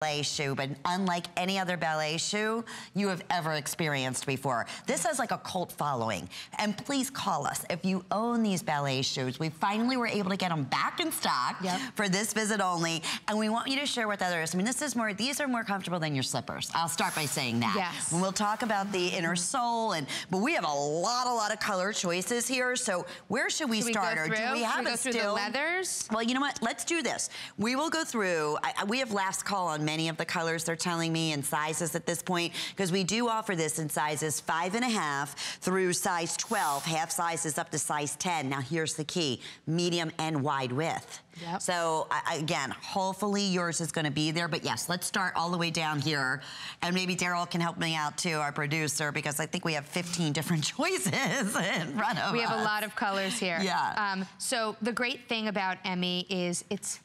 ballet shoe, but unlike any other ballet shoe you have ever experienced before. This has like a cult following. And please call us if you own these ballet shoes. We finally were able to get them back in stock for this visit only. And we want you to share with others. I mean, these are more comfortable than your slippers. I'll start by saying that. Yes. And we'll talk about the inner sole, but we have a lot of color choices here. So where should we start? Or do we have go through the leathers? Well, you know what? Let's do this. We will go through, we have last call on many of the colors they're telling me and sizes at this point, because we do offer this in sizes 5.5 through size 12, half sizes up to size 10. Now here's the key, medium and wide width. Yep. So again, hopefully yours is gonna be there, but yes, let's start all the way down here. And maybe Daryl can help me out too, our producer, because I think we have 15 different choices in front of us. We have a lot of colors here. Yeah. So the great thing about Emmie is it's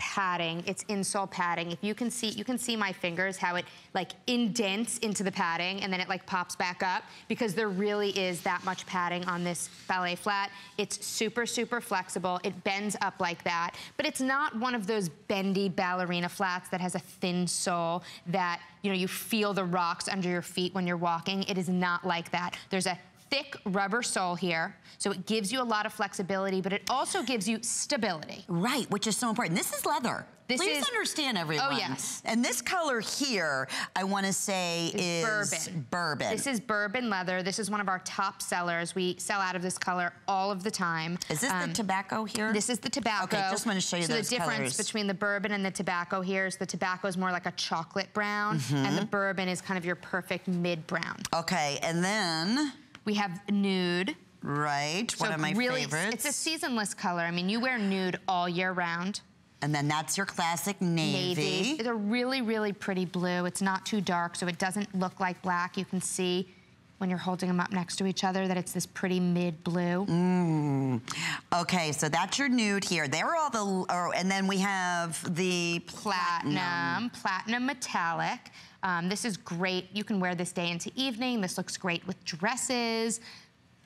padding, it's insole padding. If you can see my fingers, how it like indents into the padding and then it like pops back up, because there really is that much padding on this ballet flat. It's super, super flexible. It bends up like that, but it's not one of those bendy ballerina flats that has a thin sole that, you know, you feel the rocks under your feet when you're walking. It is not like that. There's a thick rubber sole here, so it gives you a lot of flexibility, but it also gives you stability. Right, which is so important. This is leather. Please understand, everyone. Oh, yes. And this color here, I want to say is bourbon. This is bourbon leather. This is one of our top sellers. We sell out of this color all of the time. Is this the tobacco here? This is the tobacco. Okay, just want to show you those colors. So the difference between the bourbon and the tobacco here is the tobacco is more like a chocolate brown, and the bourbon is kind of your perfect mid-brown. Okay, and then we have nude. Right, so one of my favorites. It's a seasonless color. I mean, you wear nude all year round. And then that's your classic navy. It's a really, really pretty blue. It's not too dark, so it doesn't look like black. You can see when you're holding them up next to each other that it's this pretty mid blue. Okay, so that's your nude here. They're all the, and then we have the platinum metallic. This is great. You can wear this day into evening. This looks great with dresses.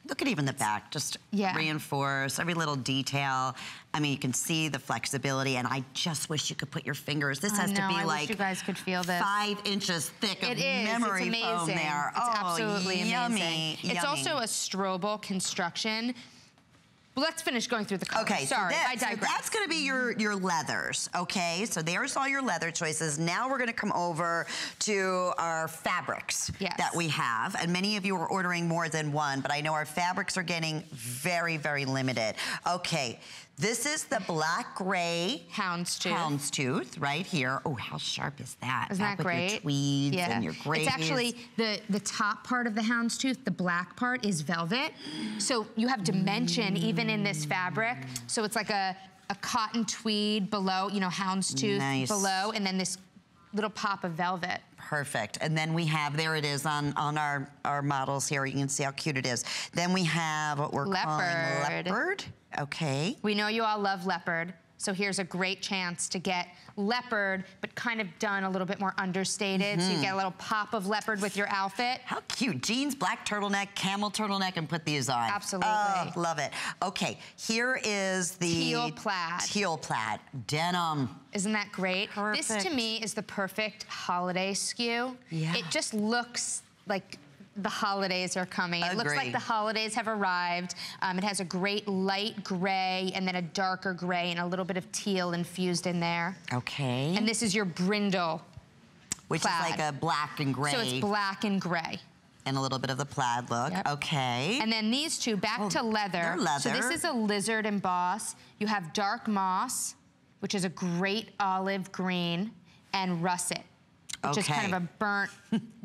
Look at even the back, just reinforce every little detail. I mean, you can see the flexibility, and I just wish you could put your fingers. This has to be like, wish you guys could feel this. 5 inches thick of memory foam there. It's absolutely yummy. amazing. It's also a strobel construction. Well, let's finish going through the colors. Okay, sorry, I digress. So that's gonna be your leathers, okay? So there's all your leather choices. Now we're gonna come over to our fabrics that we have. And many of you are ordering more than one, but I know our fabrics are getting very, very limited. Okay, this is the black gray houndstooth right here. Oh, how sharp is that? Isn't that great? Your tweeds and your grays. It's actually the top part of the houndstooth, the black part is velvet. So you have dimension even in this fabric. So it's like a cotton tweed below, you know, houndstooth below, and then this little pop of velvet. Perfect. And then we have, there it is on our models here. You can see how cute it is. Then we have what we're calling leopard. Okay. We know you all love leopard, so here's a great chance to get leopard, but kind of done a little bit more understated, so you get a little pop of leopard with your outfit. How cute. Jeans, black turtleneck, camel turtleneck, and put these on. Absolutely. Oh, love it. Okay, here is the teal plaid. Teal plaid, denim. Isn't that great? Perfect. This to me is the perfect holiday SKU. Yeah. It just looks like the holidays are coming. It looks like the holidays have arrived. It has a great light gray and then a darker gray and a little bit of teal infused in there. Okay. And this is your brindle Which plaid. is like a black and gray. So it's black and gray. And a little bit of the plaid look. Okay. And then these two, back to leather. They're leather. So this is a lizard emboss. You have dark moss, which is a great olive green, and russet, which is kind of a burnt,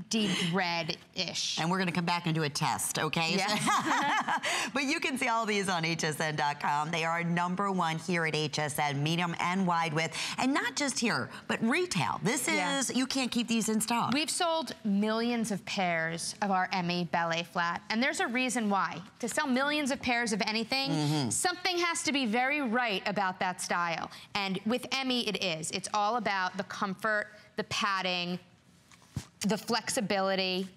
deep red-ish. And we're gonna come back and do a test, okay? Yeah. But you can see all these on hsn.com. They are #1 here at HSN, medium and wide width. And not just here, but retail. This is, you can't keep these in stock. We've sold millions of pairs of our Emmie ballet flat, and there's a reason why. To sell millions of pairs of anything, something has to be very right about that style. And with Emmie, it is. It's all about the comfort, the padding, the flexibility.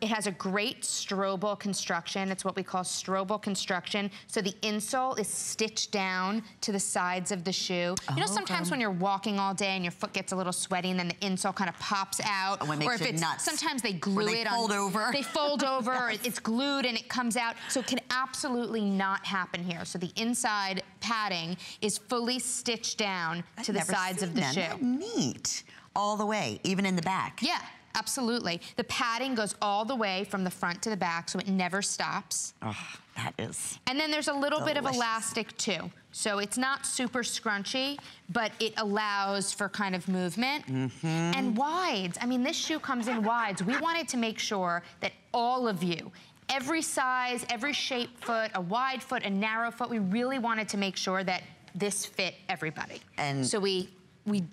It has a great strobel construction. It's what we call strobel construction. So the insole is stitched down to the sides of the shoe. You know, sometimes when you're walking all day and your foot gets a little sweaty and then the insole kind of pops out. Oh, or if it's nuts. Sometimes they glue it on. Fold over. They fold over, or it's glued and it comes out. So it can absolutely not happen here. So the inside padding is fully stitched down to the sides of the shoe. That's neat. All the way, even in the back. Yeah. Absolutely. The padding goes all the way from the front to the back, so it never stops. Oh, that is And then there's a little delicious. bit of elastic too. So it's not super scrunchy, but it allows for kind of movement. And wides. I mean, this shoe comes in wides. We wanted to make sure that all of you, every size, every shape foot, a wide foot, a narrow foot, we really wanted to make sure that this fit everybody. And so we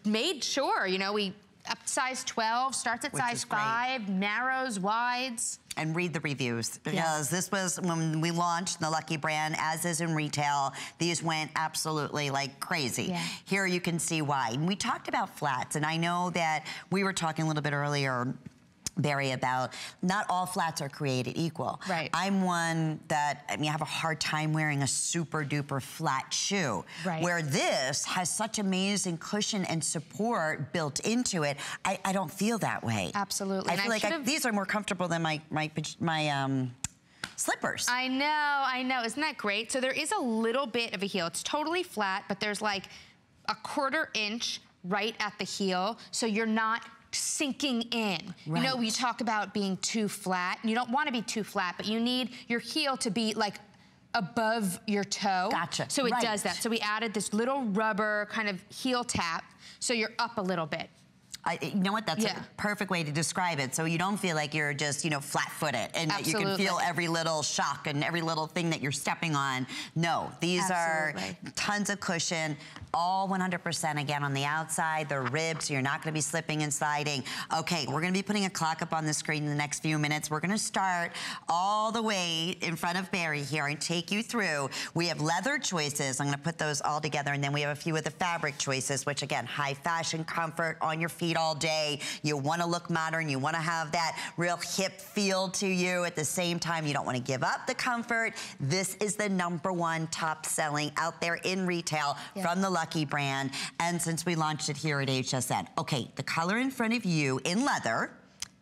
made sure, you know, we up size 12, starts at size 5, narrows, wides. And read the reviews, because this was when we launched the Lucky brand, as is in retail. These went absolutely like crazy. Here you can see why. And we talked about flats, and I know that we were talking a little bit earlier, Barry, about not all flats are created equal. Right. I'm one that, I mean, I have a hard time wearing a super duper flat shoe. Right. Where this has such amazing cushion and support built into it, I don't feel that way. Absolutely. I feel like these are more comfortable than my slippers. I know. Isn't that great? So there is a little bit of a heel. It's totally flat, but there's like a 1/4 inch right at the heel, so you're not sinking in. You know, we talk about being too flat. You don't want to be too flat, but you need your heel to be like above your toe. Gotcha. So it does that. So we added this little rubber kind of heel tap, so you're up a little bit. You know what? That's a perfect way to describe it. So you don't feel like you're just, you know, flat-footed, and that you can feel every little shock and every little thing that you're stepping on. No, these are tons of cushion, all 100% again on the outside. They're ribbed, so you're not going to be slipping and sliding. Okay, we're going to be putting a clock up on the screen in the next few minutes. We're going to start all the way in front of Barry here and take you through. We have leather choices. I'm going to put those all together, and then we have a few of the fabric choices, which again, high fashion, comfort, on your feet all day. You want to look modern. You want to have that real hip feel to you. At the same time, you don't want to give up the comfort. This is the #1 top selling out there in retail from the Lucky brand. And since we launched it here at HSN. Okay, the color in front of you in leather,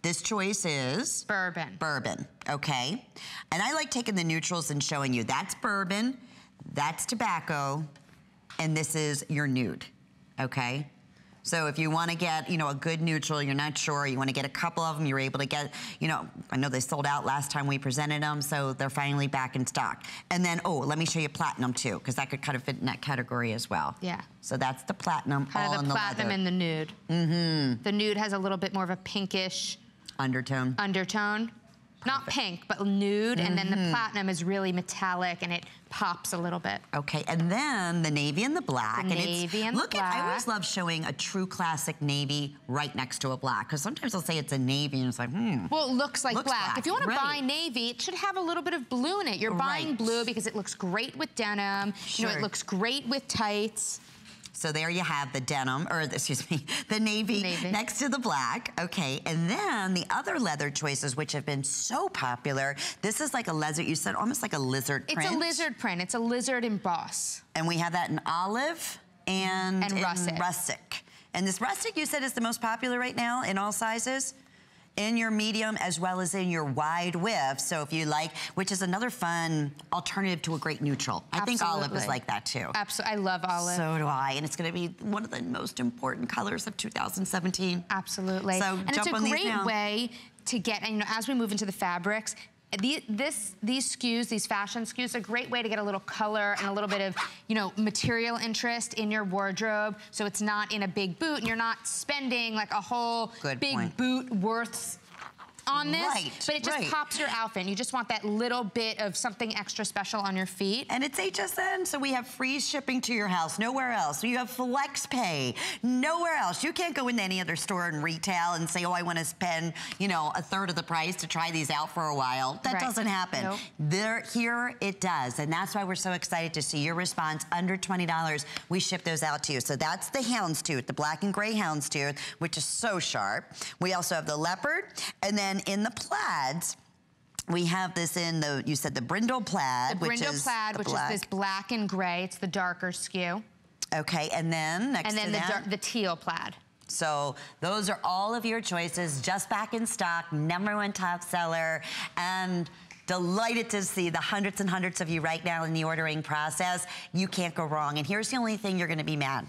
this choice is? Bourbon. Bourbon, okay. And I like taking the neutrals and showing you that's bourbon, that's tobacco, and this is your nude, okay? So if you want to get, you know, a good neutral, you're not sure, you want to get a couple of them, you're able to get, you know, I know they sold out last time we presented them, so they're finally back in stock. And then, oh, let me show you platinum too, because that could kind of fit in that category as well. Yeah. So that's the platinum, all in the leather. Platinum and the nude. Mm-hmm. The nude has a little bit more of a pinkish undertone. Not pink, but nude, and then the platinum is really metallic, and it pops a little bit. Okay, and then the navy and the black. I always love showing a true classic navy right next to a black, because sometimes they'll say it's a navy, and it's like, Well, it looks like black. If you want to buy navy, it should have a little bit of blue in it. You're buying blue because it looks great with denim. You know, it looks great with tights. So there you have the denim, or excuse me, the navy next to the black. Okay, and then the other leather choices, which have been so popular. This is like a leather, you said almost like a lizard print. It's a lizard print. It's a lizard emboss. And we have that in olive and rustic. And this rustic, you said, is the most popular right now in all sizes? In your medium as well as in your wide width. So if you like, which is another fun alternative to a great neutral. I think olive is like that too. Absolutely, I love olive. So do I, and it's gonna be one of the most important colors of 2017. Absolutely. So and it's a great way to get, and you know, as we move into the fabrics, these SKUs, these fashion SKUs, are a great way to get a little color and a little bit of, you know, material interest in your wardrobe, so it's not in a big boot and you're not spending like a whole big boot worth on this, but it just pops your outfit. You just want that little bit of something extra special on your feet. And it's HSN, so we have free shipping to your house, nowhere else. You have flex pay, nowhere else. You can't go into any other store in retail and say, oh, I want to spend, you know, 1/3 of the price to try these out for a while. That doesn't happen. Here it does, and that's why we're so excited to see your response. Under $20, we ship those out to you. So that's the houndstooth, the black and gray houndstooth, which is so sharp. We also have the leopard, and then then in the plaids, we have this in the, you said the brindle plaid, which is this black and gray. It's the darker skew. Okay, and then next to that? And then the teal plaid. So those are all of your choices, just back in stock, #1 top seller, and delighted to see the hundreds and hundreds of you right now in the ordering process. You can't go wrong. And here's the only thing you're gonna be mad,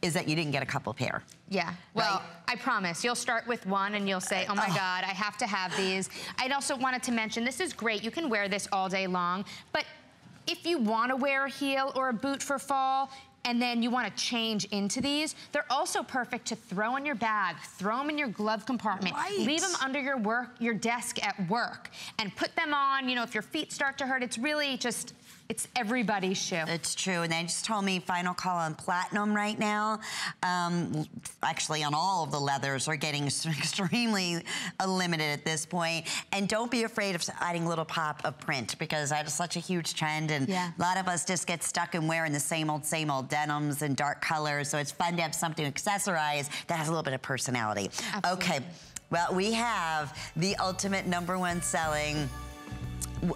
is that you didn't get a couple pair. Yeah, well, right? I promise. You'll start with one and you'll say, oh my God, I have to have these. I'd also wanted to mention, this is great. You can wear this all day long, but if you wanna wear a heel or a boot for fall, and then you want to change into these, they're also perfect to throw in your bag, throw them in your glove compartment, leave them under your desk at work, and put them on, you know, if your feet start to hurt. It's really just, it's everybody's shoe. It's true, and they just told me final call on platinum right now. Actually, on all of the leathers are getting extremely limited at this point. And don't be afraid of adding a little pop of print, because that is such a huge trend, and a lot of us just get stuck in wearing the same old denims and dark colors, so it's fun to have something to accessorize that has a little bit of personality. Absolutely. Okay, well, we have the ultimate #1 selling,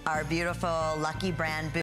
our beautiful Lucky brand boot.